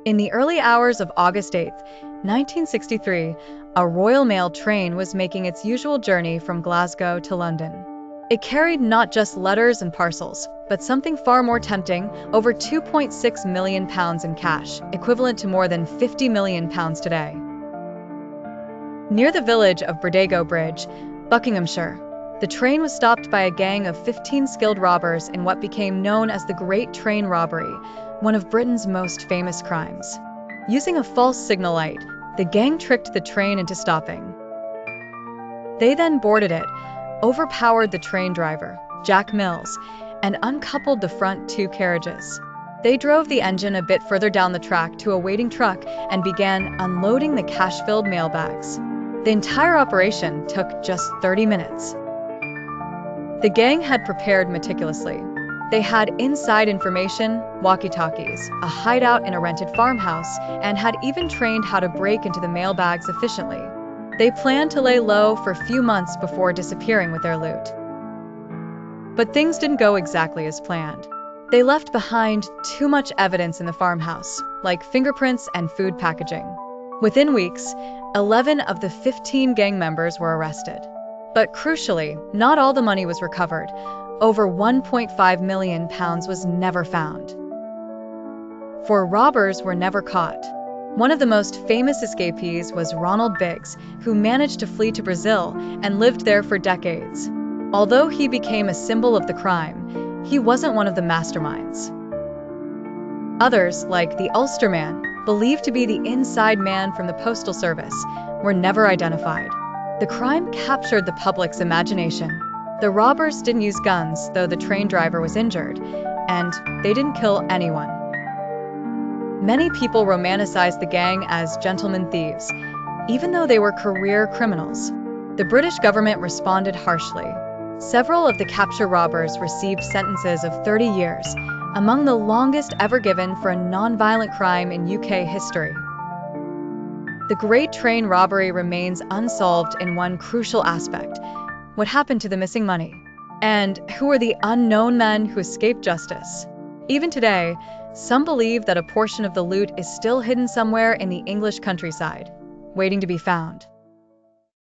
In the early hours of August 8, 1963, a Royal Mail train was making its usual journey from Glasgow to London. It carried not just letters and parcels, but something far more tempting, over £2.6 million in cash, equivalent to more than £50 million today. Near the village of Berdago Bridge, Buckinghamshire, the train was stopped by a gang of 15 skilled robbers in what became known as the Great Train Robbery, one of Britain's most famous crimes. Using a false signal light, the gang tricked the train into stopping. They then boarded it, overpowered the train driver, Jack Mills, and uncoupled the front two carriages. They drove the engine a bit further down the track to a waiting truck and began unloading the cash-filled mailbags. The entire operation took just 30 minutes. The gang had prepared meticulously. They had inside information, walkie-talkies, a hideout in a rented farmhouse, and had even trained how to break into the mailbags efficiently. They planned to lay low for a few months before disappearing with their loot. But things didn't go exactly as planned. They left behind too much evidence in the farmhouse, like fingerprints and food packaging. Within weeks, 11 of the 15 gang members were arrested. But crucially, not all the money was recovered. Over £1.5 million was never found. 4 robbers were never caught. One of the most famous escapees was Ronald Biggs, who managed to flee to Brazil and lived there for decades. Although he became a symbol of the crime, he wasn't one of the masterminds. Others, like the Ulster Man, believed to be the inside man from the Postal Service, were never identified. The crime captured the public's imagination. The robbers didn't use guns, though the train driver was injured, and they didn't kill anyone. Many people romanticized the gang as gentlemen thieves, even though they were career criminals. The British government responded harshly. Several of the captured robbers received sentences of 30 years, among the longest ever given for a non-violent crime in UK history. The Great Train Robbery remains unsolved in one crucial aspect: what happened to the missing money? And who are the unknown men who escaped justice? Even today, some believe that a portion of the loot is still hidden somewhere in the English countryside, waiting to be found.